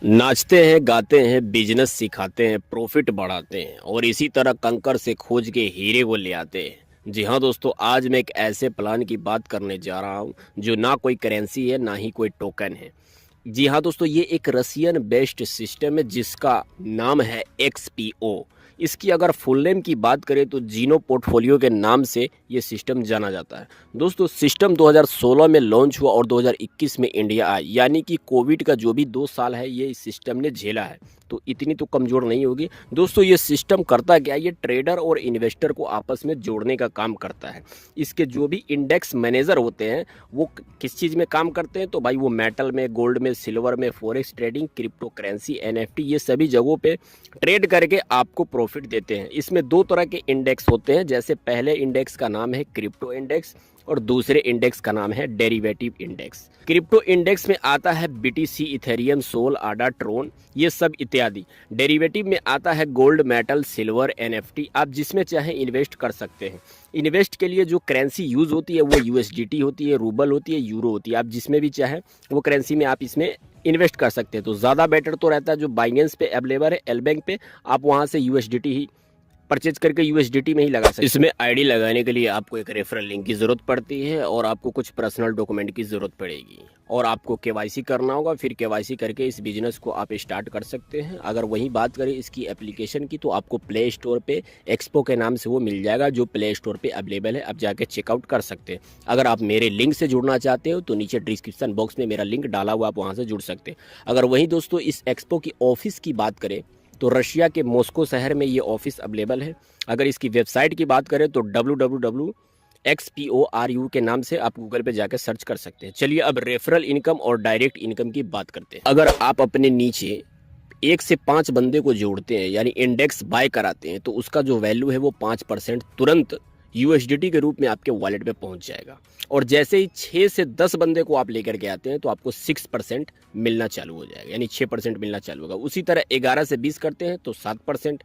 नाचते हैं, गाते हैं, बिजनेस सिखाते हैं, प्रॉफिट बढ़ाते हैं और इसी तरह कंकर से खोज के हीरे को ले आते हैं। जी हाँ दोस्तों, आज मैं एक ऐसे प्लान की बात करने जा रहा हूँ जो ना कोई करेंसी है, ना ही कोई टोकन है। जी हाँ दोस्तों, ये एक रसियन बेस्ड सिस्टम है जिसका नाम है XPO। इसकी अगर फुल नेम की बात करें तो जीनो पोर्टफोलियो के नाम से ये सिस्टम जाना जाता है। दोस्तों, सिस्टम 2016 में लॉन्च हुआ और 2021 में इंडिया आया, यानी कि कोविड का जो भी 2 साल है ये इस सिस्टम ने झेला है, तो इतनी तो कमज़ोर नहीं होगी। दोस्तों, ये सिस्टम करता क्या है, ये ट्रेडर और इन्वेस्टर को आपस में जोड़ने का काम करता है। इसके जो भी इंडेक्स मैनेजर होते हैं वो किस चीज़ में काम करते हैं, तो भाई वो मेटल में, गोल्ड में, सिल्वर में, forex trading, crypto currency, NFT, ये सभी जगहों पे ट्रेड करके आपको प्रॉफिट देते हैं। इसमें दो तरह के इंडेक्स होते हैं, जैसे पहले इंडेक्स का नाम है क्रिप्टो इंडेक्स और दूसरे इंडेक्स का नाम है डेरिवेटिव इंडेक्स। क्रिप्टो इंडेक्स में आता है BTC, इथेरियम, सोल, आडा, ट्रोन, ये सब इत्यादि। डेरिवेटिव में आता है गोल्ड, मेटल, सिल्वर, NFT, आप जिसमें चाहे इन्वेस्ट कर सकते हैं। इन्वेस्ट के लिए जो करेंसी यूज़ होती है वो USDT होती है, रूबल होती है, यूरो होती है। आप जिसमें भी चाहे वो करेंसी में आप इसमें इन्वेस्ट कर सकते हैं। तो ज़्यादा बेटर तो रहता है जो बाइनेंस पे अवेलेबल है, एलबैंक पे, आप वहाँ से USDT ही परचेज करके USDT में ही लगा सकते हैं। इसमें आईडी लगाने के लिए आपको एक रेफरल लिंक की ज़रूरत पड़ती है और आपको कुछ पर्सनल डॉक्यूमेंट की ज़रूरत पड़ेगी और आपको KYC करना होगा। फिर KYC करके इस बिज़नेस को आप स्टार्ट कर सकते हैं। अगर वहीं बात करें इसकी एप्लीकेशन की, तो आपको प्ले स्टोर पे एक्सपो के नाम से वो मिल जाएगा, जो प्ले स्टोर पे अवेलेबल है, आप जाके चेकआउट कर सकते हैं। अगर आप मेरे लिंक से जुड़ना चाहते हो तो नीचे डिस्क्रिप्शन बॉक्स में मेरा लिंक डाला हुआ, आप वहाँ से जुड़ सकते हैं। अगर वहीं दोस्तों इस एक्सपो की ऑफिस की बात करें तो रशिया के मॉस्को शहर में ये ऑफिस अवेलेबल है। अगर इसकी वेबसाइट की बात करें तो www.XPORU के नाम से आप गूगल पे जाकर सर्च कर सकते हैं। चलिए अब रेफरल इनकम और डायरेक्ट इनकम की बात करते हैं। अगर आप अपने नीचे 1 से 5 बंदे को जोड़ते हैं, यानी इंडेक्स बाय कराते हैं, तो उसका जो वैल्यू है वो 5% तुरंत USDT के रूप में आपके वॉलेट में पहुंच जाएगा। और जैसे ही 6 से 10 बंदे को आप लेकर के आते हैं तो आपको 6% मिलना चालू हो जाएगा, यानी 6% मिलना चालू होगा। उसी तरह 11 से 20 करते हैं तो 7%,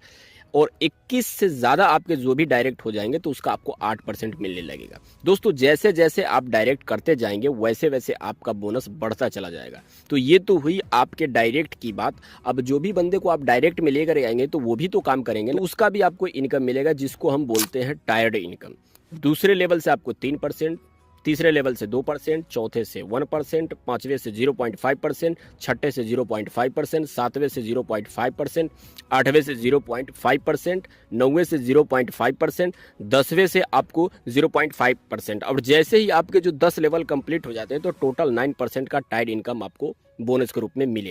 और 21 से ज़्यादा आपके जो भी डायरेक्ट हो जाएंगे तो उसका आपको 8% मिलने लगेगा। दोस्तों, जैसे जैसे आप डायरेक्ट करते जाएंगे वैसे वैसे आपका बोनस बढ़ता चला जाएगा। तो ये तो हुई आपके डायरेक्ट की बात। अब जो भी बंदे को आप डायरेक्ट में लेकर आएंगे तो वो भी तो काम करेंगे, तो उसका भी आपको इनकम मिलेगा, जिसको हम बोलते हैं टायर्ड इनकम। दूसरे लेवल से आपको 3%, तीसरे लेवल से 2%, चौथे से 1%, पाँचवें से 0.5%, छठे से 0.5%, सातवें से 0.5%, आठवें से 0.5%, नौवें से 0.5%, 10वें से आपको 0.5%। और जैसे ही आपके जो 10 लेवल कंप्लीट हो जाते हैं तो टोटल 9% का टाइड इनकम आपको बोनस के रूप में मिलेगा।